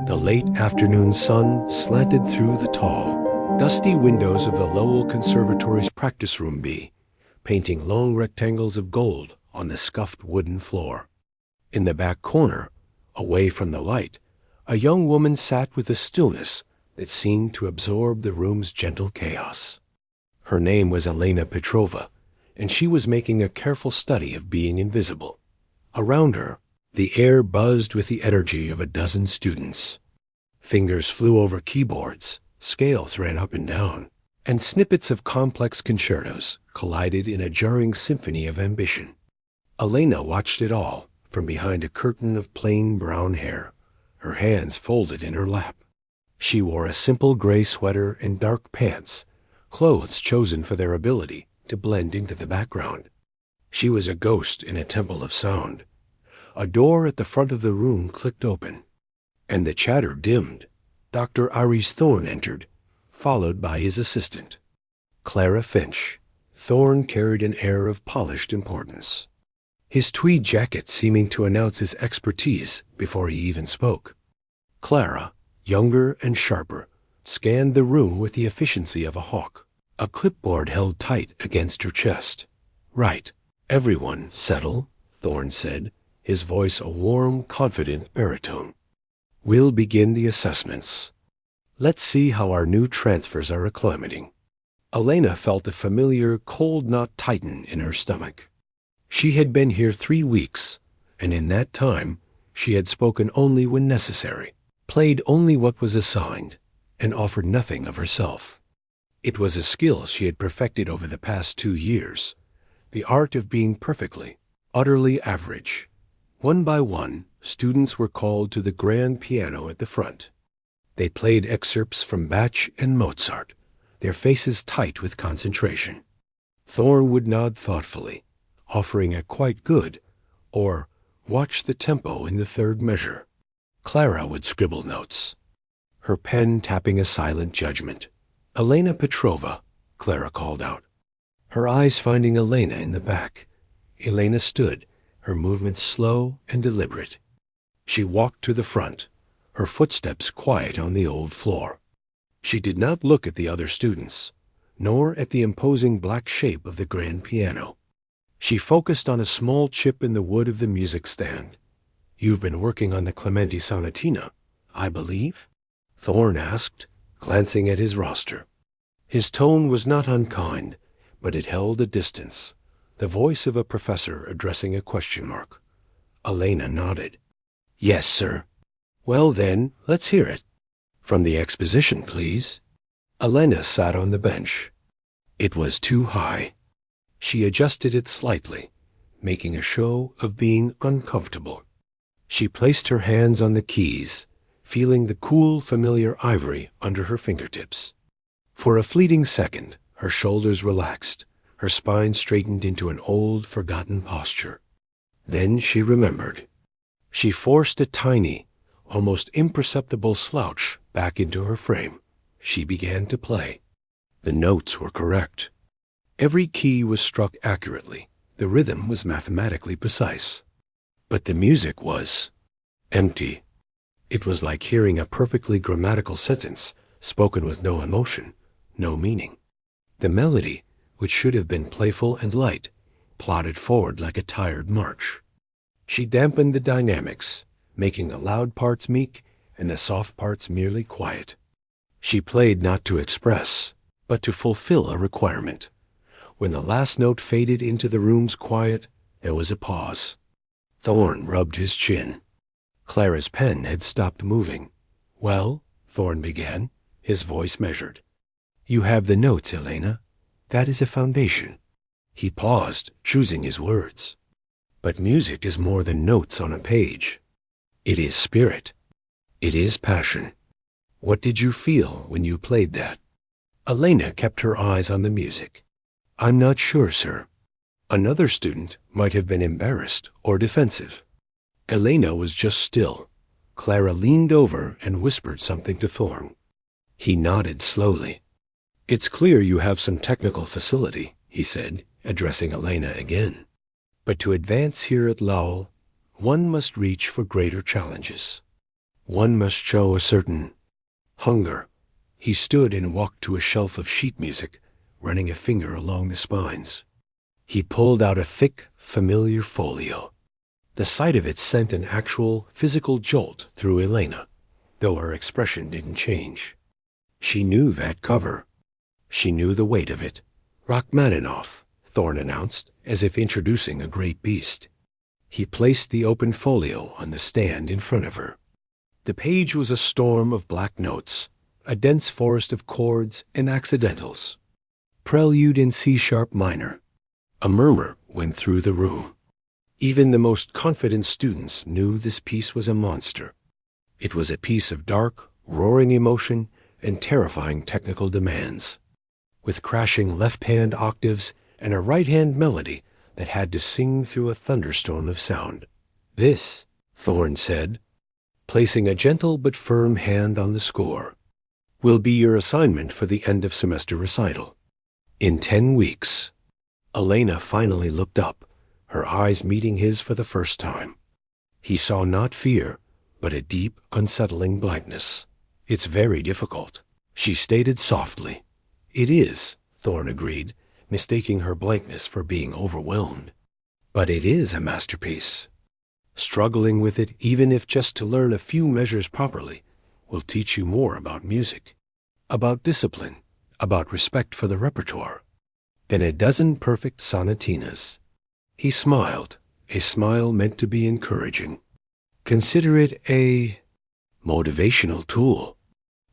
The late afternoon sun slanted through the tall, dusty windows of the Lowell Conservatory's practice room B, painting long rectangles of gold on the scuffed wooden floor. In the back corner, away from the light, a young woman sat with a stillness that seemed to absorb the room's gentle chaos. Her name was Elena Petrova, and she was making a careful study of being invisible. Around her, the air buzzed with the energy of a dozen students. Fingers flew over keyboards, scales ran up and down, and snippets of complex concertos collided in a jarring symphony of ambition. Elena watched it all from behind a curtain of plain brown hair, her hands folded in her lap. She wore a simple gray sweater and dark pants, clothes chosen for their ability to blend into the background. She was a ghost in a temple of sound. A door at the front of the room clicked open, and the chatter dimmed. Dr. Aries Thorne entered, followed by his assistant, Clara Finch. Thorne carried an air of polished importance, his tweed jacket seeming to announce his expertise before he even spoke. Clara, younger and sharper, scanned the room with the efficiency of a hawk, a clipboard held tight against her chest. "Right. Everyone settle," Thorne said, his voice a warm, confident baritone. "We'll begin the assessments. Let's see how our new transfers are acclimating." Elena felt a familiar cold knot tighten in her stomach. She had been here 3 weeks, and in that time she had spoken only when necessary, played only what was assigned, and offered nothing of herself. It was a skill she had perfected over the past 2 years, the art of being perfectly, utterly average. One by one, students were called to the grand piano at the front. They played excerpts from Bach and Mozart, their faces tight with concentration. Thorne would nod thoughtfully, offering a "quite good" or "watch the tempo in the third measure." Clara would scribble notes, her pen tapping a silent judgment. "Elena Petrova," Clara called out, her eyes finding Elena in the back. Elena stood, her movements slow and deliberate. She walked to the front, her footsteps quiet on the old floor. She did not look at the other students, nor at the imposing black shape of the grand piano. She focused on a small chip in the wood of the music stand. "You've been working on the Clementi Sonatina, I believe?" Thorne asked, glancing at his roster. His tone was not unkind, but it held a distance, the voice of a professor addressing a question mark. Elena nodded. "Yes, sir." "Well, then, let's hear it." "From the exposition, please." Elena sat on the bench. It was too high. She adjusted it slightly, making a show of being uncomfortable. She placed her hands on the keys, feeling the cool, familiar ivory under her fingertips. For a fleeting second, her shoulders relaxed, her spine straightened into an old, forgotten posture. Then she remembered. She forced a tiny, almost imperceptible slouch back into her frame. She began to play. The notes were correct. Every key was struck accurately. The rhythm was mathematically precise. But the music was empty. It was like hearing a perfectly grammatical sentence, spoken with no emotion, no meaning. The melody, which should have been playful and light, plodded forward like a tired march. She dampened the dynamics, making the loud parts meek and the soft parts merely quiet. She played not to express, but to fulfill a requirement. When the last note faded into the room's quiet, there was a pause. Thorne rubbed his chin. Clara's pen had stopped moving. "Well," Thorne began, his voice measured. "You have the notes, Elena. That is a foundation." He paused, choosing his words. "But music is more than notes on a page. It is spirit. It is passion. What did you feel when you played that?" Elena kept her eyes on the music. "I'm not sure, sir." Another student might have been embarrassed or defensive. Elena was just still. Clara leaned over and whispered something to Thorne. He nodded slowly. "It's clear you have some technical facility," he said, addressing Elena again. "But to advance here at Lowell, one must reach for greater challenges." One must show a certain hunger. He stood and walked to a shelf of sheet music, running a finger along the spines. He pulled out a thick, familiar folio. The sight of it sent an actual, physical jolt through Elena, though her expression didn't change. She knew that cover. She knew the weight of it. Rachmaninoff, Thorne announced, as if introducing a great beast. He placed the open folio on the stand in front of her. The page was a storm of black notes, a dense forest of chords and accidentals. Prelude in C-sharp minor. A murmur went through the room. Even the most confident students knew this piece was a monster. It was a piece of dark, roaring emotion and terrifying technical demands, with crashing left-hand octaves and a right-hand melody that had to sing through a thunderstorm of sound. This, Thorne said, placing a gentle but firm hand on the score, will be your assignment for the end-of-semester recital. In 10 weeks. Elena finally looked up, her eyes meeting his for the first time. He saw not fear, but a deep, unsettling blankness. It's very difficult, she stated softly. It is, Thorne agreed, mistaking her blankness for being overwhelmed. But it is a masterpiece. Struggling with it, even if just to learn a few measures properly, will teach you more about music, about discipline, about respect for the repertoire, than a dozen perfect sonatinas. He smiled, a smile meant to be encouraging. Consider it a motivational tool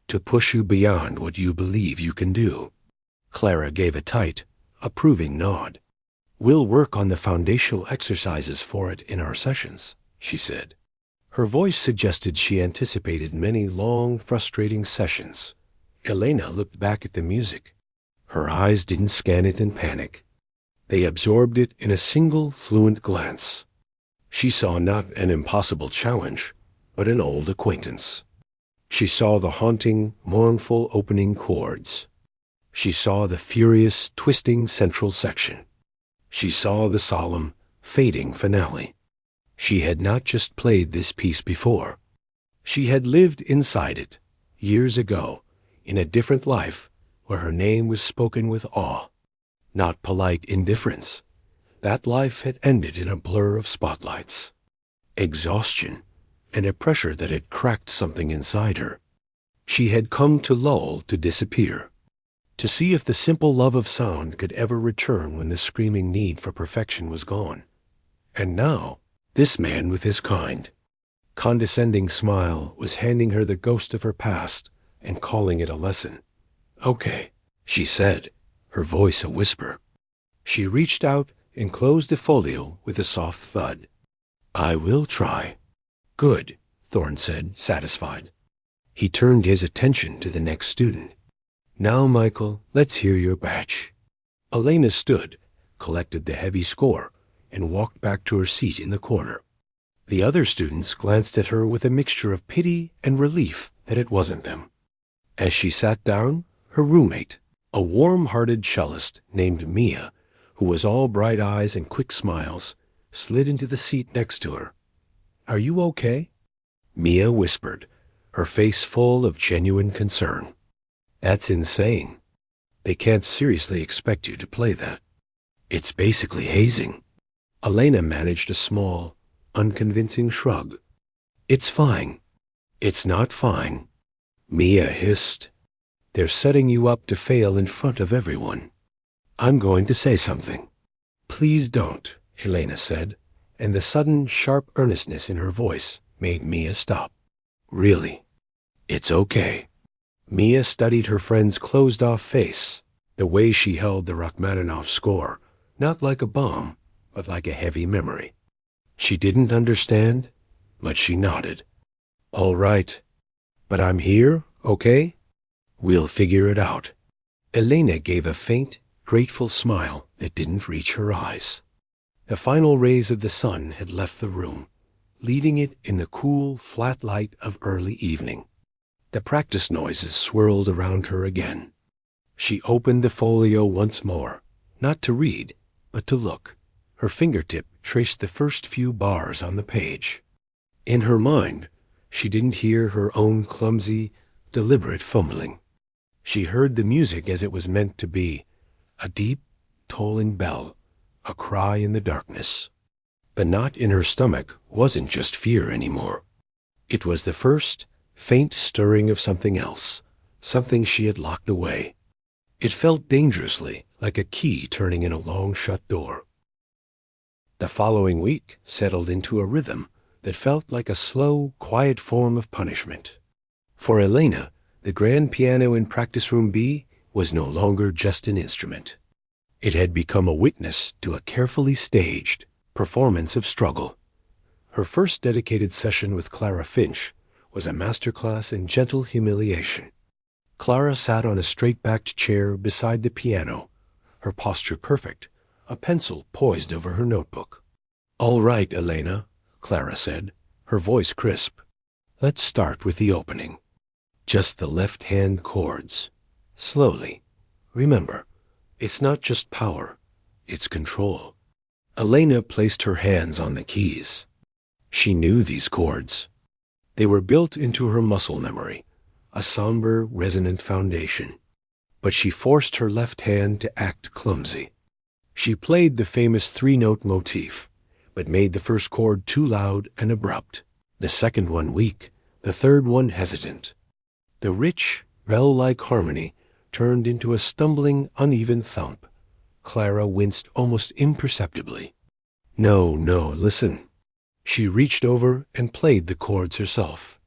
to push you beyond what you believe you can do. Clara gave a tight, approving nod. We'll work on the foundational exercises for it in our sessions, she said. Her voice suggested she anticipated many long, frustrating sessions. Elena looked back at the music. Her eyes didn't scan it in panic. They absorbed it in a single, fluent glance. She saw not an impossible challenge, but an old acquaintance. She saw the haunting, mournful opening chords. She saw the furious, twisting central section. She saw the solemn, fading finale. She had not just played this piece before. She had lived inside it, years ago, in a different life where her name was spoken with awe, not polite indifference. That life had ended in a blur of spotlights, exhaustion, and a pressure that had cracked something inside her. She had come to lull to disappear, to see if the simple love of sound could ever return when the screaming need for perfection was gone. And now, this man with his kind, condescending smile was handing her the ghost of her past and calling it a lesson. Okay, she said, her voice a whisper. She reached out and closed the folio with a soft thud. I will try. Good, Thorne said, satisfied. He turned his attention to the next student. Now, Michael, let's hear your batch. Elena stood, collected the heavy score, and walked back to her seat in the corner. The other students glanced at her with a mixture of pity and relief that it wasn't them. As she sat down, her roommate, a warm-hearted cellist named Mia, who was all bright eyes and quick smiles, slid into the seat next to her. Are you okay? Mia whispered, her face full of genuine concern. That's insane. They can't seriously expect you to play that. It's basically hazing. Elena managed a small, unconvincing shrug. It's fine. It's not fine. Mia hissed. They're setting you up to fail in front of everyone. I'm going to say something. Please don't, Elena said, and the sudden, sharp earnestness in her voice made Mia stop. Really? It's okay. Mia studied her friend's closed-off face, the way she held the Rachmaninoff score, not like a bomb, but like a heavy memory. She didn't understand, but she nodded. All right. But I'm here, okay? We'll figure it out. Elena gave a faint, grateful smile that didn't reach her eyes. The final rays of the sun had left the room, leaving it in the cool, flat light of early evening. The practice noises swirled around her again. She opened the folio once more, not to read, but to look. Her fingertip traced the first few bars on the page. In her mind, She didn't hear her own clumsy, deliberate fumbling. She heard the music as it was meant to be, a deep, tolling bell, a cry in the darkness. The knot in her stomach wasn't just fear anymore. It was the first, faint stirring of something else, something she had locked away. It felt dangerously like a key turning in a long-shut door. The following week settled into a rhythm that felt like a slow, quiet form of punishment. For Elena, the grand piano in Practice Room B was no longer just an instrument. It had become a witness to a carefully staged performance of struggle. Her first dedicated session with Clara Finch was a masterclass in gentle humiliation. Clara sat on a straight-backed chair beside the piano, her posture perfect, a pencil poised over her notebook. "All right, Elena," Clara said, her voice crisp. "Let's start with the opening. Just the left-hand chords. Slowly. Remember, it's not just power, it's control." Elena placed her hands on the keys. She knew these chords. They were built into her muscle memory, a somber, resonant foundation. But she forced her left hand to act clumsy. She played the famous three-note motif, but made the first chord too loud and abrupt, the second one weak, the third one hesitant. The rich, bell-like harmony turned into a stumbling, uneven thump. Clara winced almost imperceptibly. No, listen." She reached over and played the chords herself.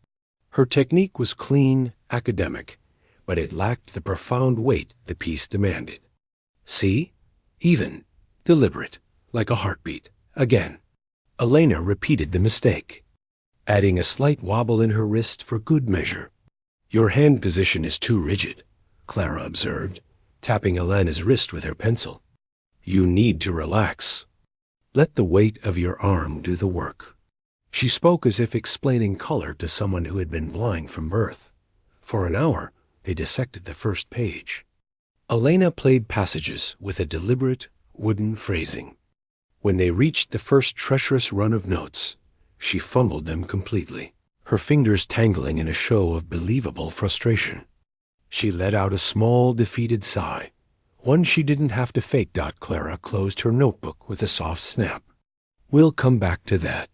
Her technique was clean, academic, but it lacked the profound weight the piece demanded. "See? Even, deliberate, like a heartbeat. Again." Elena repeated the mistake, adding a slight wobble in her wrist for good measure. "Your hand position is too rigid," Clara observed, tapping Elena's wrist with her pencil. "You need to relax. Let the weight of your arm do the work." She spoke as if explaining color to someone who had been blind from birth. For an hour, they dissected the first page. Elena played passages with a deliberate, wooden phrasing. When they reached the first treacherous run of notes, she fumbled them completely, her fingers tangling in a show of believable frustration. She let out a small, defeated sigh, one she didn't have to fake. Clara closed her notebook with a soft snap. "We'll come back to that.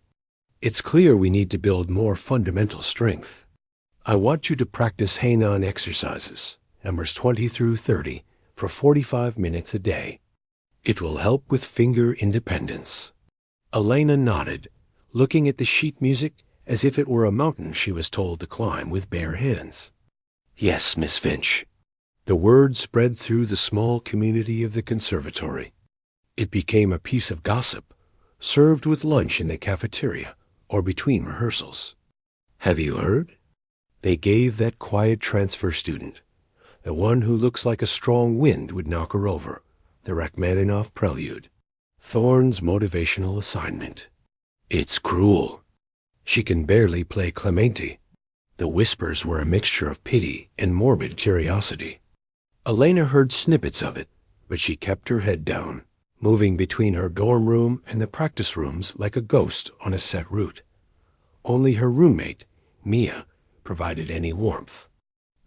It's clear we need to build more fundamental strength. I want you to practice Hainan exercises, numbers 20 through 30, for 45 minutes a day. It will help with finger independence." Elena nodded, looking at the sheet music as if it were a mountain she was told to climb with bare hands. "Yes, Miss Finch." The word spread through the small community of the conservatory. It became a piece of gossip, served with lunch in the cafeteria or between rehearsals. "Have you heard? They gave that quiet transfer student, the one who looks like a strong wind would knock her over, the Rachmaninoff Prelude, Thorne's motivational assignment. It's cruel. She can barely play Clementi." The whispers were a mixture of pity and morbid curiosity. Elena heard snippets of it, but she kept her head down, moving between her dorm room and the practice rooms like a ghost on a set route. Only her roommate, Mia, provided any warmth.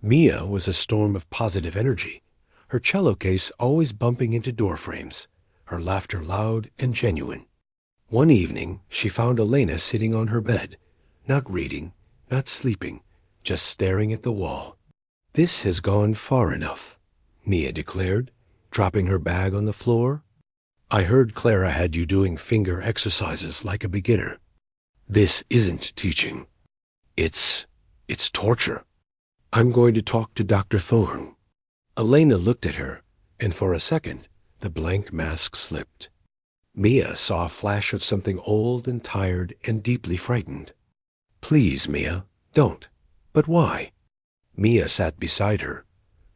Mia was a storm of positive energy, her cello case always bumping into door frames, her laughter loud and genuine. One evening, she found Elena sitting on her bed, not reading, not sleeping, just staring at the wall. "This has gone far enough," Mia declared, dropping her bag on the floor. "I heard Clara had you doing finger exercises like a beginner. This isn't teaching. It's torture. I'm going to talk to Dr. Thorne." Elena looked at her, and for a second, the blank mask slipped. Mia saw a flash of something old and tired and deeply frightened. "Please, Mia, don't. But why?" Mia sat beside her,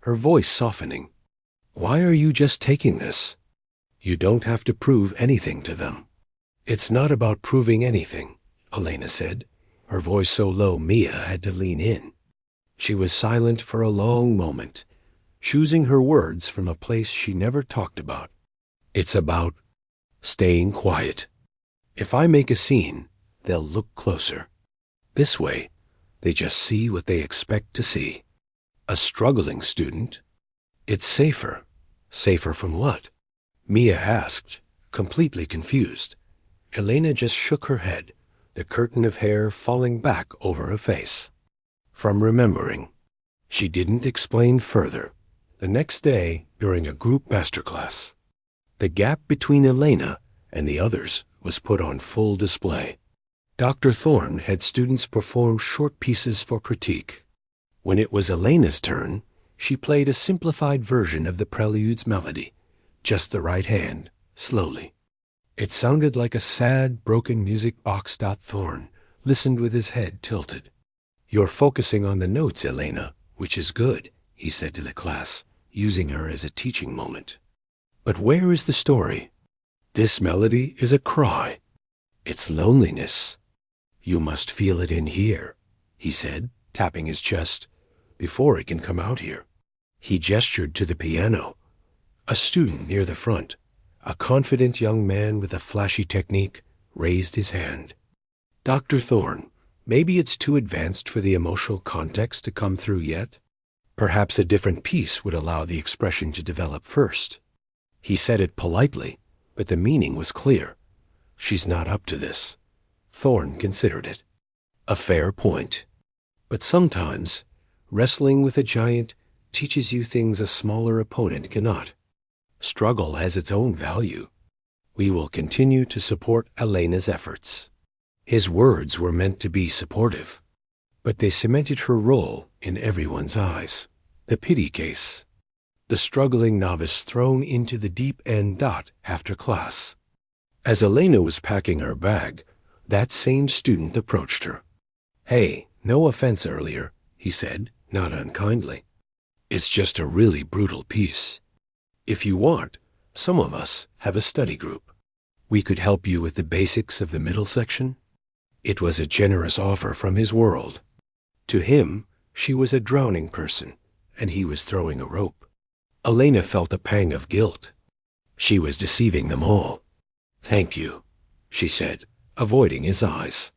her voice softening. "Why are you just taking this? You don't have to prove anything to them." "It's not about proving anything," Elena said, her voice so low Mia had to lean in. She was silent for a long moment, choosing her words from a place she never talked about. "It's about staying quiet. If I make a scene, they'll look closer. This way, They just see what they expect to see. A struggling student? It's safer. Safer from what? Mia asked, completely confused. Elena just shook her head, the curtain of hair falling back over her face. From remembering. She didn't explain further. The next day, during a group masterclass, the gap between Elena and the others was put on full display. Dr. Thorne had students perform short pieces for critique. When it was Elena's turn, she played a simplified version of the Prelude's melody, just the right hand, slowly. It sounded like a sad, broken music box. Thorne listened with his head tilted. "You're focusing on the notes, Elena, which is good," he said to the class, using her as a teaching moment. "But where is the story? This melody is a cry. It's loneliness. You must feel it in here," he said, tapping his chest, "before it can come out here." He gestured to the piano. A student near the front, a confident young man with a flashy technique, raised his hand. "Dr. Thorne, maybe it's too advanced for the emotional context to come through yet. Perhaps a different piece would allow the expression to develop first." He said it politely, but the meaning was clear. She's not up to this. Thorne considered it. A fair point. But sometimes, wrestling with a giant teaches you things a smaller opponent cannot. Struggle has its own value. We will continue to support Elena's efforts. His words were meant to be supportive, but they cemented her role in everyone's eyes. The pity case. The struggling novice thrown into the deep end. After class. As Elena was packing her bag, that same student approached her. "Hey, no offense earlier," he said, not unkindly. "It's just a really brutal piece. If you want, some of us have a study group. We could help you with the basics of the middle section." It was a generous offer from his world. To him, she was a drowning person, and he was throwing a rope. Elena felt a pang of guilt. She was deceiving them all. "Thank you," she said, avoiding his eyes.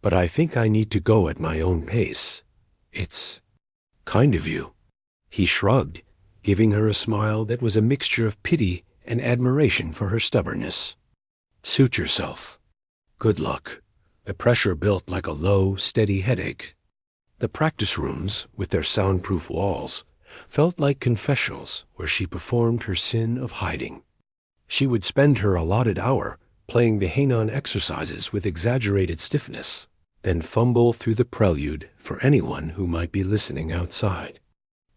"But I think I need to go at my own pace. It's kind of you." He shrugged, giving her a smile that was a mixture of pity and admiration for her stubbornness. "Suit yourself. Good luck." The pressure built like a low, steady headache. The practice rooms, with their soundproof walls, felt like confessionals where she performed her sin of hiding. She would spend her allotted hour playing the Hanon exercises with exaggerated stiffness, then fumble through the prelude for anyone who might be listening outside.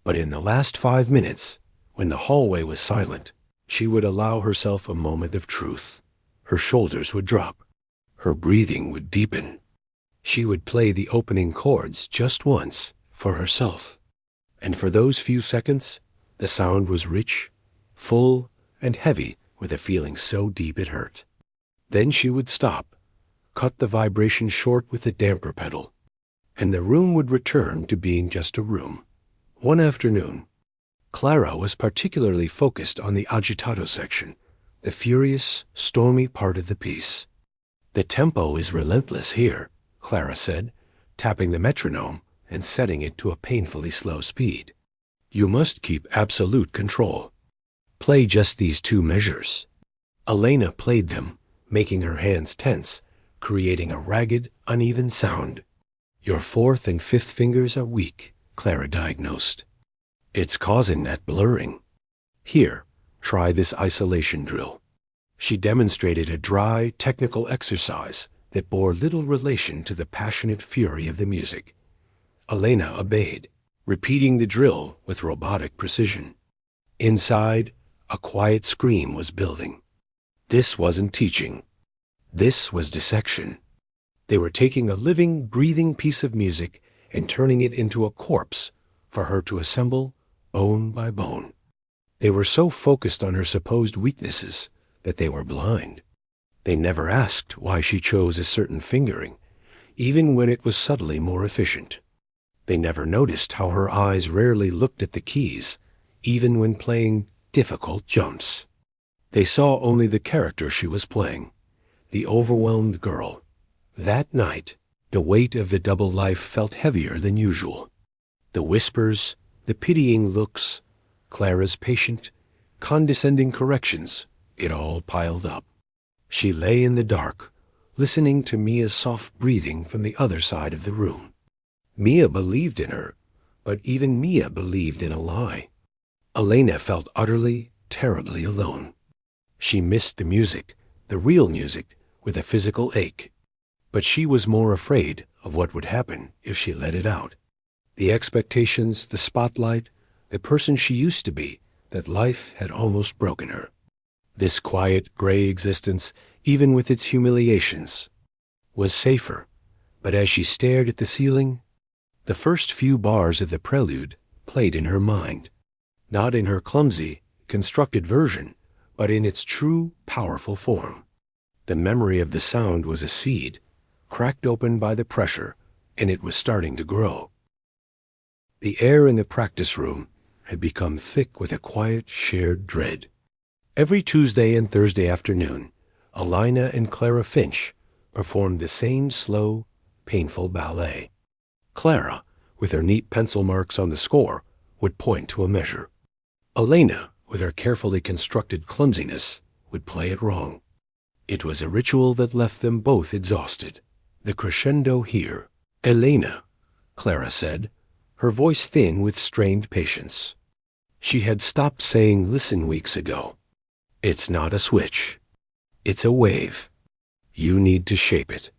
But in the last 5 minutes, when the hallway was silent, she would allow herself a moment of truth. Her shoulders would drop. Her breathing would deepen. She would play the opening chords just once for herself. And for those few seconds, the sound was rich, full, and heavy with a feeling so deep it hurt. Then she would stop, cut the vibration short with the damper pedal, and the room would return to being just a room. One afternoon, Clara was particularly focused on the agitato section, the furious, stormy part of the piece. "The tempo is relentless here," Clara said, tapping the metronome and setting it to a painfully slow speed. "You must keep absolute control. Play just these 2 measures." Elena played them, making her hands tense, creating a ragged, uneven sound. "Your 4th and 5th fingers are weak," Clara diagnosed. "It's causing that blurring. Here, try this isolation drill." She demonstrated a dry, technical exercise that bore little relation to the passionate fury of the music. Elena obeyed, repeating the drill with robotic precision. Inside, a quiet scream was building. This wasn't teaching. This was dissection. They were taking a living, breathing piece of music and turning it into a corpse for her to assemble bone by bone. They were so focused on her supposed weaknesses that they were blind. They never asked why she chose a certain fingering, even when it was subtly more efficient. They never noticed how her eyes rarely looked at the keys, even when playing difficult jumps. They saw only the character she was playing, the overwhelmed girl. That night, The weight of the double life felt heavier than usual. The whispers, the pitying looks, Clara's patient, condescending corrections, it all piled up. She lay in the dark, listening to Mia's soft breathing from the other side of the room. Mia believed in her, but even Mia believed in a lie. Elena felt utterly, terribly alone. She missed the music, the real music, with a physical ache. But she was more afraid of what would happen if she let it out. The expectations, the spotlight, the person she used to be, that life had almost broken her. This quiet, gray existence, even with its humiliations, was safer. But as she stared at the ceiling, the first few bars of the prelude played in her mind. Not in her clumsy, constructed version, but in its true, powerful form. The memory of the sound was a seed, cracked open by the pressure, and it was starting to grow. The air in the practice room had become thick with a quiet, shared dread. Every Tuesday and Thursday afternoon, Elena and Clara Finch performed the same slow, painful ballet. Clara, with her neat pencil marks on the score, would point to a measure. Elena, with her carefully constructed clumsiness, would play it wrong. It was a ritual that left them both exhausted. The crescendo here. Elena, Clara said, her voice thin with strained patience. She had stopped saying listen weeks ago. It's not a switch. It's a wave. You need to shape it.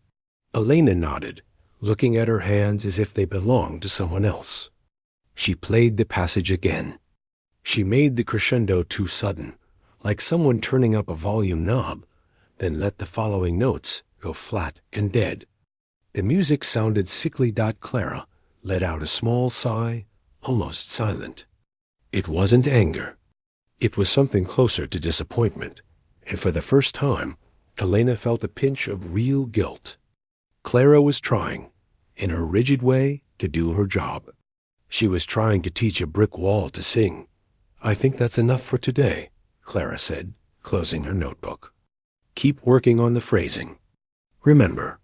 Elena nodded, looking at her hands as if they belonged to someone else. She played the passage again. She made the crescendo too sudden, like someone turning up a volume knob, then let the following notes go flat and dead. The music sounded sickly. Clara let out a small sigh, almost silent. It wasn't anger. It was something closer to disappointment, and for the first time, Elena felt a pinch of real guilt. Clara was trying, in her rigid way, to do her job. She was trying to teach a brick wall to sing. I think that's enough for today, Clara said, closing her notebook. Keep working on the phrasing. Remember,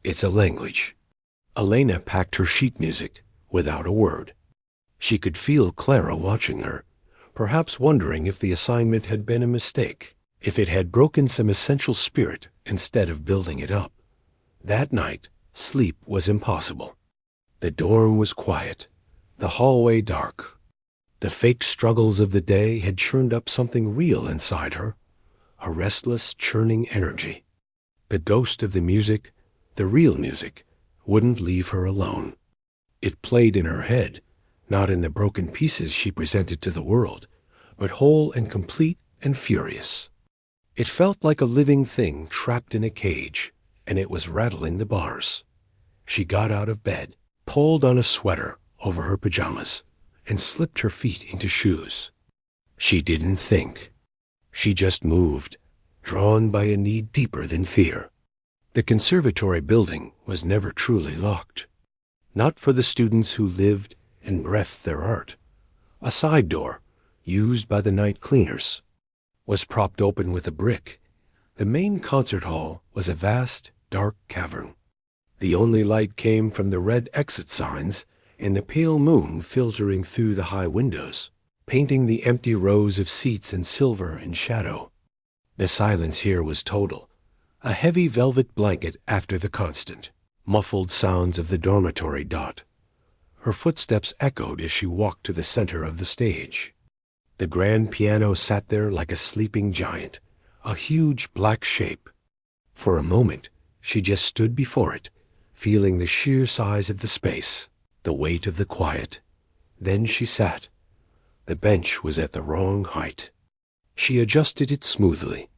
it's a language. Elena packed her sheet music without a word. She could feel Clara watching her, perhaps wondering if the assignment had been a mistake, if it had broken some essential spirit instead of building it up. That night, sleep was impossible. The dorm was quiet, the hallway dark. The fake struggles of the day had churned up something real inside her, a restless, churning energy. The ghost of the music, the real music, wouldn't leave her alone. It played in her head, not in the broken pieces she presented to the world, but whole and complete and furious. It felt like a living thing trapped in a cage, and it was rattling the bars. She got out of bed, pulled on a sweater over her pajamas, and slipped her feet into shoes. She didn't think. She just moved, drawn by a need deeper than fear. The conservatory building was never truly locked. Not for the students who lived and breathed their art. A side door, used by the night cleaners, was propped open with a brick. The main concert hall was a vast, dark cavern. The only light came from the red exit signs and the pale moon filtering through the high windows, painting the empty rows of seats in silver and shadow. The silence here was total, a heavy velvet blanket after the constant, muffled sounds of the dormitory dot. Her footsteps echoed as she walked to the center of the stage. The grand piano sat there like a sleeping giant, a huge black shape. For a moment, she just stood before it, feeling the sheer size of the space, the weight of the quiet. Then she sat. The bench was at the wrong height. She adjusted it smoothly,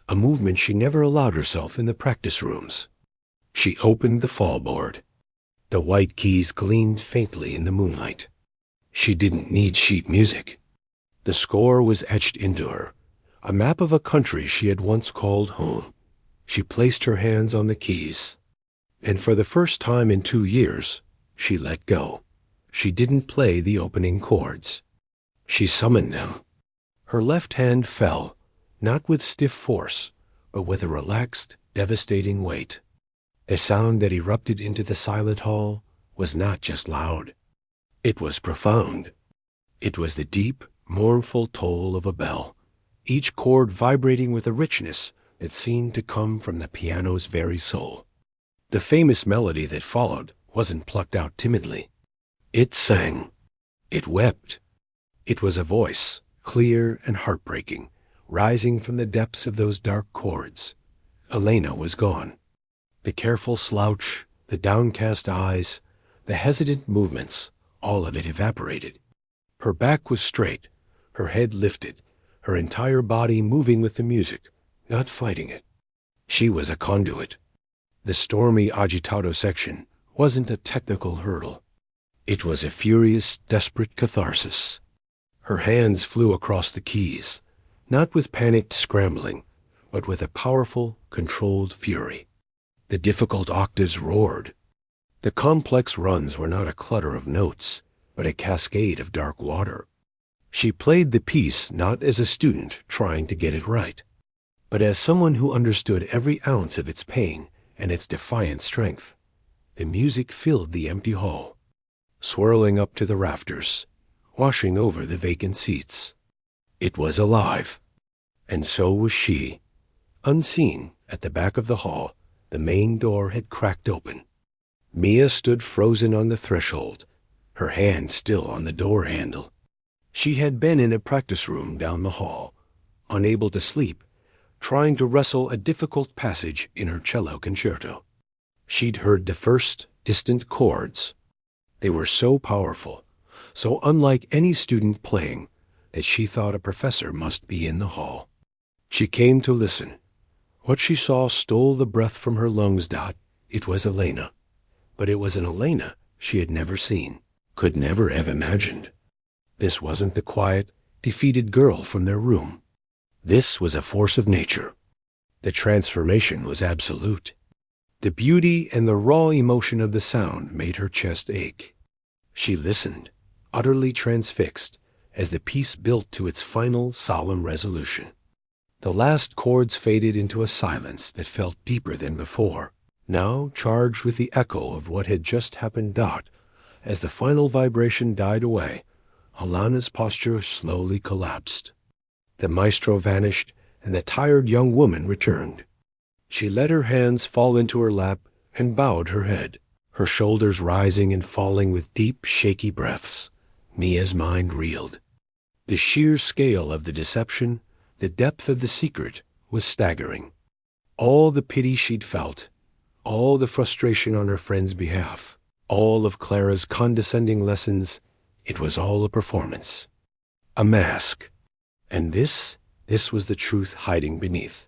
a movement she never allowed herself in the practice rooms. She opened the fallboard. The white keys gleamed faintly in the moonlight. She didn't need sheet music. The score was etched into her, a map of a country she had once called home. She placed her hands on the keys, and for the first time in 2 years, she let go. She didn't play the opening chords. She summoned them. Her left hand fell, not with stiff force, but with a relaxed, devastating weight. The sound that erupted into the silent hall was not just loud. It was profound. It was the deep, mournful toll of a bell, each chord vibrating with a richness that seemed to come from the piano's very soul. The famous melody that followed wasn't plucked out timidly. It sang. It wept. It was a voice, clear and heartbreaking, rising from the depths of those dark chords. Elena was gone. The careful slouch, the downcast eyes, the hesitant movements, all of it evaporated. Her back was straight, her head lifted, her entire body moving with the music, not fighting it. She was a conduit. The stormy agitato section wasn't a technical hurdle. It was a furious, desperate catharsis. Her hands flew across the keys, not with panicked scrambling, but with a powerful, controlled fury. The difficult octaves roared. The complex runs were not a clutter of notes, but a cascade of dark water. She played the piece not as a student trying to get it right, but as someone who understood every ounce of its pain and its defiant strength. The music filled the empty hall, swirling up to the rafters, washing over the vacant seats. It was alive, and so was she. Unseen, at the back of the hall, the main door had cracked open. Mia stood frozen on the threshold, her hand still on the door handle. She had been in a practice room down the hall, unable to sleep, trying to wrestle a difficult passage in her cello concerto. She'd heard the first, distant chords. They were so powerful, so unlike any student playing, that she thought a professor must be in the hall. She came to listen. What she saw stole the breath from her lungs. It was Elena. But it was an Elena she had never seen, could never have imagined. This wasn't the quiet, defeated girl from their room. This was a force of nature. The transformation was absolute. The beauty and the raw emotion of the sound made her chest ache. She listened, utterly transfixed, as the piece built to its final solemn resolution. The last chords faded into a silence that felt deeper than before, now charged with the echo of what had just happened. As the final vibration died away, Alana's posture slowly collapsed. The maestro vanished, and the tired young woman returned. She let her hands fall into her lap and bowed her head, her shoulders rising and falling with deep, shaky breaths. Mia's mind reeled. The sheer scale of the deception, the depth of the secret, was staggering. All the pity she'd felt, all the frustration on her friend's behalf, all of Clara's condescending lessons, it was all a performance. A mask. And this was the truth hiding beneath.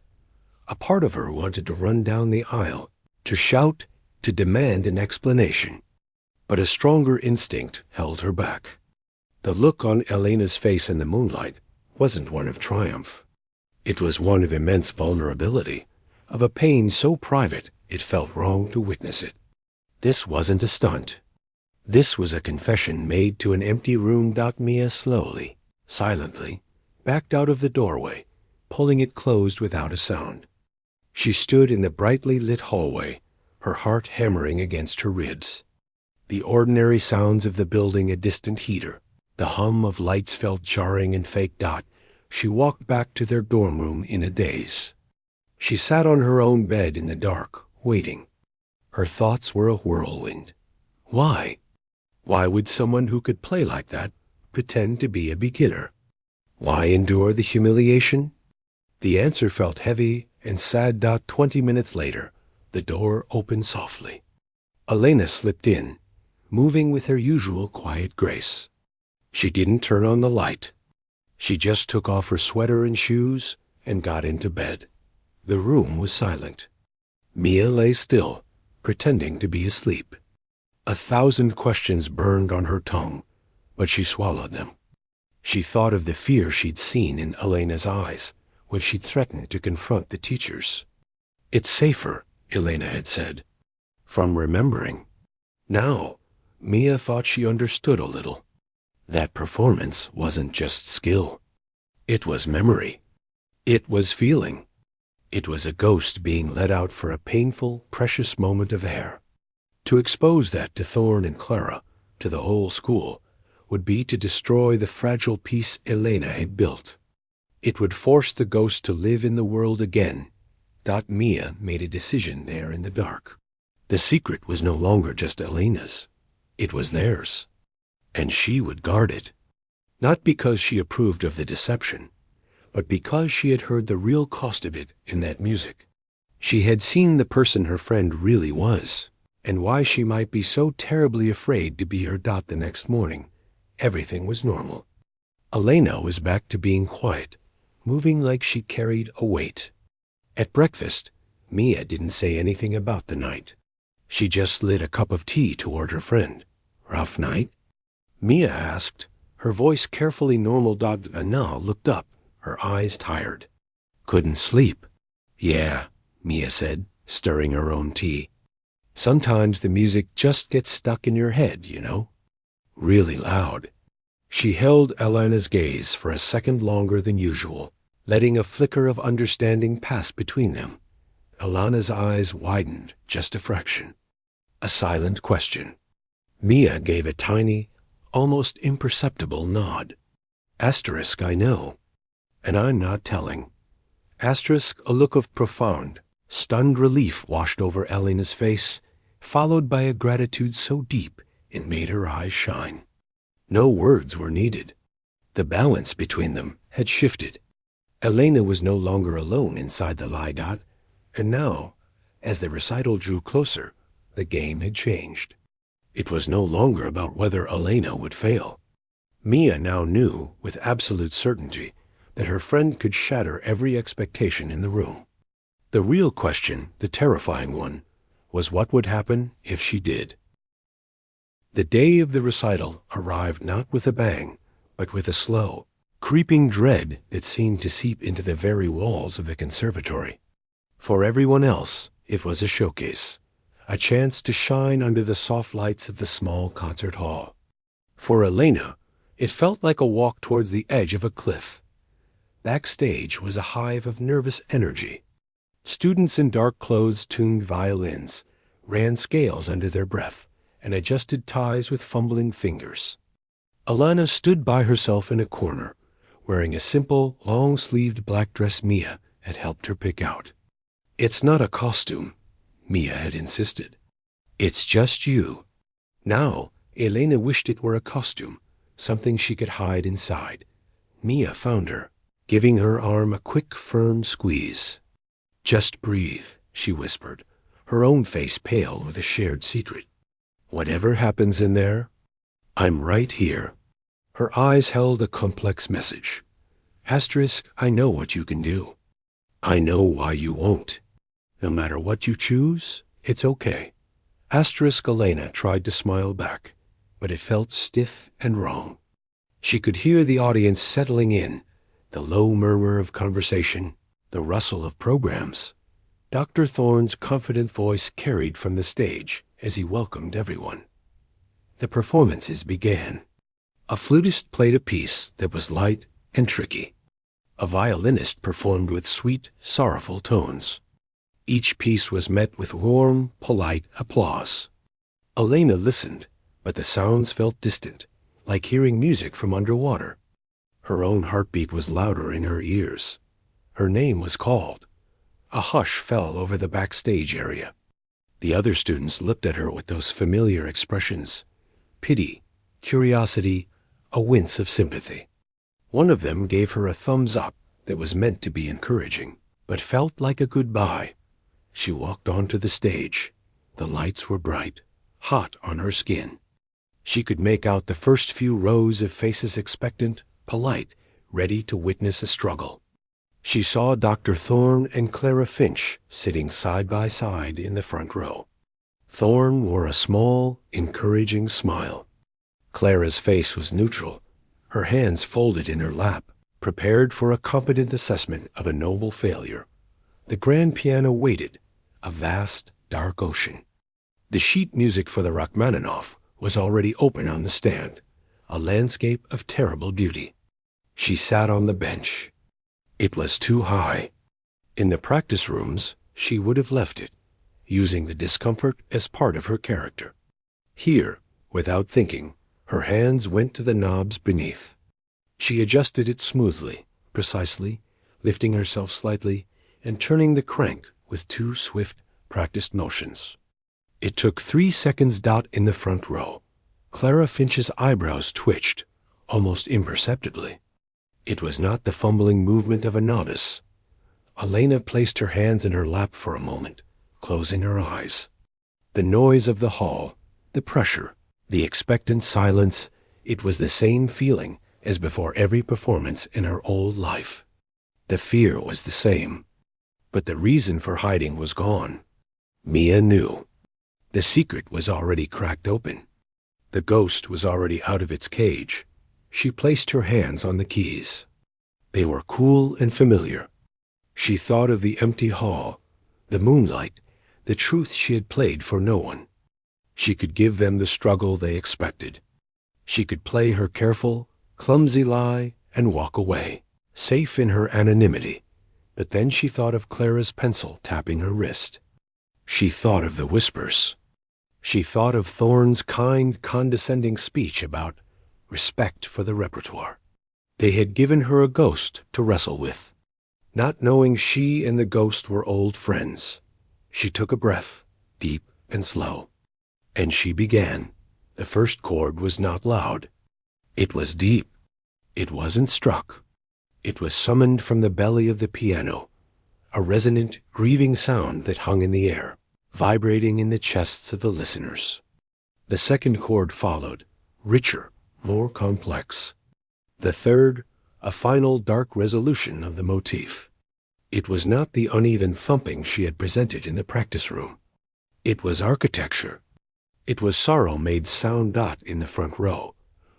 A part of her wanted to run down the aisle, to shout, to demand an explanation. But a stronger instinct held her back. The look on Elena's face in the moonlight wasn't one of triumph. It was one of immense vulnerability, of a pain so private it felt wrong to witness it. This wasn't a stunt. This was a confession made to an empty room. Mia slowly, silently, backed out of the doorway, pulling it closed without a sound. She stood in the brightly lit hallway, her heart hammering against her ribs. The ordinary sounds of the building a distant heater, the hum of lights felt jarring and fake. She walked back to their dorm room in a daze. She sat on her own bed in the dark, waiting. Her thoughts were a whirlwind. Why? Why would someone who could play like that pretend to be a beginner? Why endure the humiliation? The answer felt heavy and sad. 20 minutes later, the door opened softly. Elena slipped in, moving with her usual quiet grace. She didn't turn on the light. She just took off her sweater and shoes and got into bed. The room was silent. Mia lay still, pretending to be asleep. 1,000 questions burned on her tongue, but she swallowed them. She thought of the fear she'd seen in Elena's eyes when she'd threatened to confront the teachers. It's safer, Elena had said, from remembering. Now, Mia thought she understood a little. That performance wasn't just skill. It was memory. It was feeling. It was a ghost being let out for a painful, precious moment of air. To expose that to Thorn and Clara, to the whole school, would be to destroy the fragile peace Elena had built. It would force the ghost to live in the world again. Mia made a decision there in the dark. The secret was no longer just Elena's. It was theirs. And she would guard it. Not because she approved of the deception, but because she had heard the real cost of it in that music. She had seen the person her friend really was, and why she might be so terribly afraid to be her Dot the next morning. Everything was normal. Elena was back to being quiet, moving like she carried a weight. At breakfast, Mia didn't say anything about the night. She just slid a cup of tea toward her friend. "Rough night?" Mia asked. Her voice carefully normal. Anna looked up, her eyes tired. "Couldn't sleep." "Yeah," Mia said, stirring her own tea. "Sometimes the music just gets stuck in your head, you know. Really loud." She held Elena's gaze for a second longer than usual, letting a flicker of understanding pass between them. Elena's eyes widened just a fraction. A silent question. Mia gave a tiny, almost imperceptible nod. Asterisk, I know. And I'm not telling. Asterisk, a look of profound, stunned relief washed over Elena's face, followed by a gratitude so deep it made her eyes shine. No words were needed. The balance between them had shifted. Elena was no longer alone inside the lie. And now, as the recital drew closer, the game had changed. It was no longer about whether Elena would fail. Mia now knew with absolute certainty that her friend could shatter every expectation in the room. The real question, the terrifying one, was what would happen if she did. The day of the recital arrived not with a bang, but with a slow, creeping dread that seemed to seep into the very walls of the conservatory. For everyone else, it was a showcase, a chance to shine under the soft lights of the small concert hall. For Elena, it felt like a walk towards the edge of a cliff. Backstage was a hive of nervous energy. Students in dark clothes tuned violins, ran scales under their breath, and adjusted ties with fumbling fingers. Elena stood by herself in a corner, wearing a simple, long-sleeved black dress Mia had helped her pick out. "It's not a costume," Mia had insisted. "It's just you." Now, Elena wished it were a costume, something she could hide inside. Mia found her, giving her arm a quick, firm squeeze. "Just breathe," she whispered, her own face pale with a shared secret. "Whatever happens in there, I'm right here." Her eyes held a complex message. Asterisk, I know what you can do. I know why you won't. No matter what you choose, it's okay. Asterisk, Elena tried to smile back, but it felt stiff and wrong. She could hear the audience settling in, the low murmur of conversation, the rustle of programs. Dr. Thorne's confident voice carried from the stage as he welcomed everyone. The performances began. A flutist played a piece that was light and tricky. A violinist performed with sweet, sorrowful tones. Each piece was met with warm, polite applause. Elena listened, but the sounds felt distant, like hearing music from underwater. Her own heartbeat was louder in her ears. Her name was called. A hush fell over the backstage area. The other students looked at her with those familiar expressions: pity, curiosity, a wince of sympathy. One of them gave her a thumbs up that was meant to be encouraging, but felt like a goodbye. She walked onto the stage. The lights were bright, hot on her skin. She could make out the first few rows of faces expectant, polite, ready to witness a struggle. She saw Dr. Thorne and Clara Finch sitting side by side in the front row. Thorne wore a small, encouraging smile. Clara's face was neutral, her hands folded in her lap, prepared for a competent assessment of a noble failure. The grand piano waited, a vast, dark ocean. The sheet music for the Rachmaninoff was already open on the stand, a landscape of terrible beauty. She sat on the bench. It was too high. In the practice rooms, she would have left it, using the discomfort as part of her character. Here, without thinking, her hands went to the knobs beneath. She adjusted it smoothly, precisely, lifting herself slightly and turning the crank with 2 swift, practiced motions. It took 3 seconds. In the front row, Clara Finch's eyebrows twitched, almost imperceptibly. It was not the fumbling movement of a novice. Elena placed her hands in her lap for a moment, closing her eyes. The noise of the hall, the pressure, the expectant silence, it was the same feeling as before every performance in her old life. The fear was the same, but the reason for hiding was gone. Mia knew. The secret was already cracked open. The ghost was already out of its cage. She placed her hands on the keys. They were cool and familiar. She thought of the empty hall, the moonlight, the truth she had played for no one. She could give them the struggle they expected. She could play her careful, clumsy lie and walk away, safe in her anonymity. But then she thought of Clara's pencil tapping her wrist. She thought of the whispers. She thought of Thorne's kind, condescending speech about respect for the repertoire. They had given her a ghost to wrestle with. Not knowing she and the ghost were old friends, she took a breath, deep and slow. And she began. The first chord was not loud. It was deep. It wasn't struck. It was summoned from the belly of the piano, a resonant, grieving sound that hung in the air, vibrating in the chests of the listeners. The second chord followed, richer, more complex. The third, a final dark resolution of the motif. It was not the uneven thumping she had presented in the practice room. It was architecture. It was sorrow made sound. In the front row,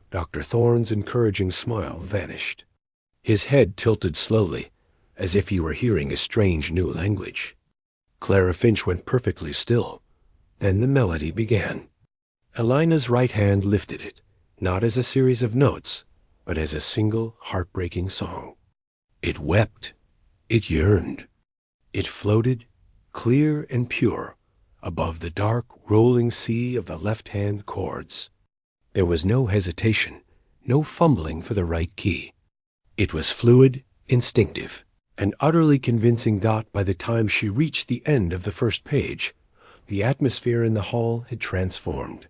Dr. Thorne's encouraging smile vanished. His head tilted slowly, as if he were hearing a strange new language. Clara Finch went perfectly still. Then the melody began. Elena's right hand lifted it, not as a series of notes, but as a single heartbreaking song. It wept. It yearned. It floated, clear and pure, above the dark, rolling sea of the left-hand chords. There was no hesitation, no fumbling for the right key. It was fluid, instinctive, and utterly convincing. By the time she reached the end of the first page, the atmosphere in the hall had transformed.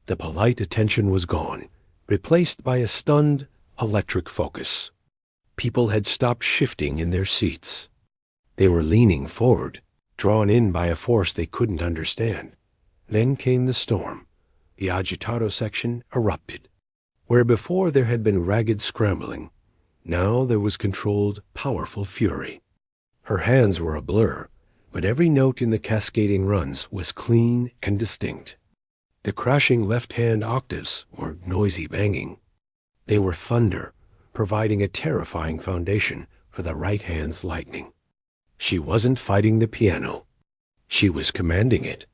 The polite attention was gone, replaced by a stunned, electric focus. People had stopped shifting in their seats. They were leaning forward, drawn in by a force they couldn't understand. Then came the storm. The agitato section erupted. Where before there had been ragged scrambling, now there was controlled, powerful fury. Her hands were a blur, but every note in the cascading runs was clean and distinct. The crashing left-hand octaves were noisy banging. They were thunder, providing a terrifying foundation for the right hand's lightning. She wasn't fighting the piano. She was commanding it.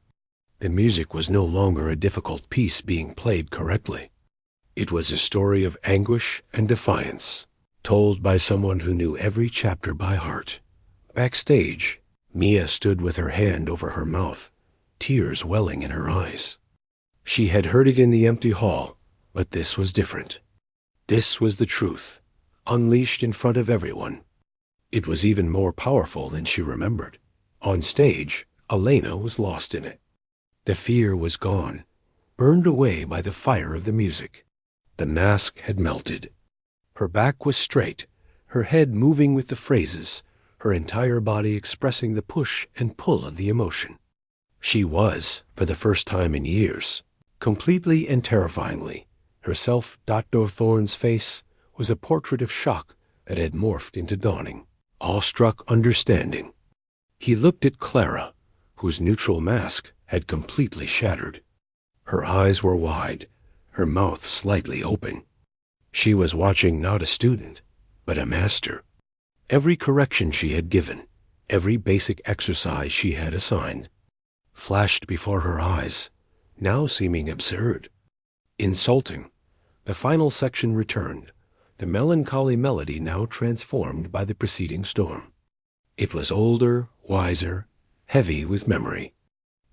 The music was no longer a difficult piece being played correctly. It was a story of anguish and defiance, told by someone who knew every chapter by heart. Backstage, Mia stood with her hand over her mouth, tears welling in her eyes. She had heard it in the empty hall, but this was different. This was the truth, unleashed in front of everyone. It was even more powerful than she remembered. On stage, Elena was lost in it. The fear was gone, burned away by the fire of the music. The mask had melted. Her back was straight, her head moving with the phrases, her entire body expressing the push and pull of the emotion. She was, for the first time in years, completely and terrifyingly, herself. Dr. Thorne's face was a portrait of shock that had morphed into dawning, awestruck understanding. He looked at Clara, whose neutral mask had completely shattered. Her eyes were wide, her mouth slightly open. She was watching not a student, but a master. Every correction she had given, every basic exercise she had assigned, flashed before her eyes, now seeming absurd, insulting. The final section returned, the melancholy melody now transformed by the preceding storm. It was older, wiser, heavy with memory.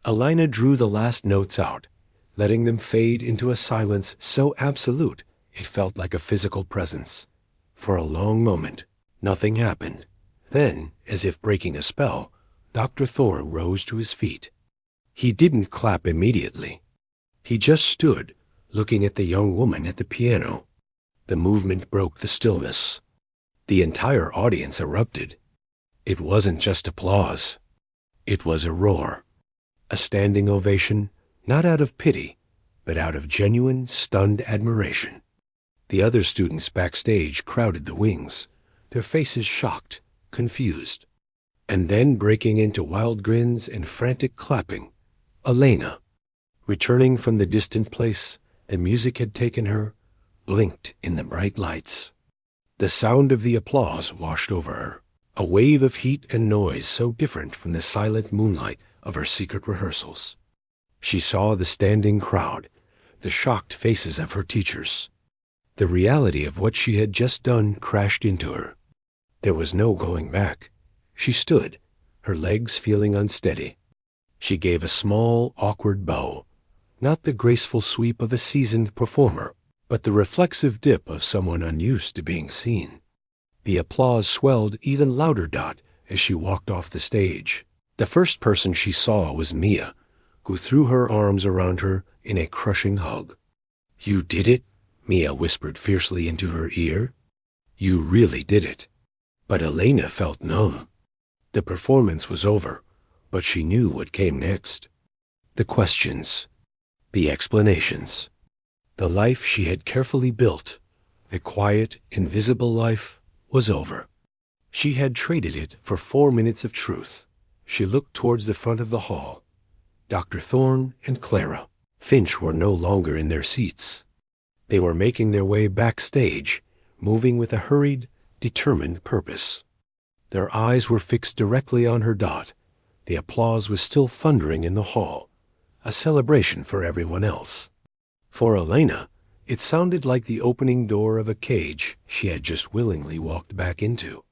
Elena drew the last notes out, letting them fade into a silence so absolute it felt like a physical presence. For a long moment, nothing happened. Then, as if breaking a spell, Dr. Thorne rose to his feet. He didn't clap immediately. He just stood, looking at the young woman at the piano. The movement broke the stillness. The entire audience erupted. It wasn't just applause. It was a roar. A standing ovation, not out of pity, but out of genuine, stunned admiration. The other students backstage crowded the wings, their faces shocked, confused. And then breaking into wild grins and frantic clapping, Elena, returning from the distant place the music had taken her, blinked in the bright lights. The sound of the applause washed over her, a wave of heat and noise so different from the silent moonlight of her secret rehearsals. She saw the standing crowd, the shocked faces of her teachers. The reality of what she had just done crashed into her. There was no going back. She stood, her legs feeling unsteady. She gave a small, awkward bow, not the graceful sweep of a seasoned performer, but the reflexive dip of someone unused to being seen. The applause swelled even louder as she walked off the stage. The first person she saw was Mia, who threw her arms around her in a crushing hug. "You did it?" Mia whispered fiercely into her ear. "You really did it." But Elena felt numb. The performance was over, but she knew what came next. The questions, the explanations. The life she had carefully built, the quiet, invisible life, was over. She had traded it for 4 minutes of truth. She looked towards the front of the hall. Dr. Thorne and Clara. Finch were no longer in their seats. They were making their way backstage, moving with a hurried, determined purpose. Their eyes were fixed directly on her dot. The applause was still thundering in the hall, a celebration for everyone else. For Elena, it sounded like the opening door of a cage she had just willingly walked back into.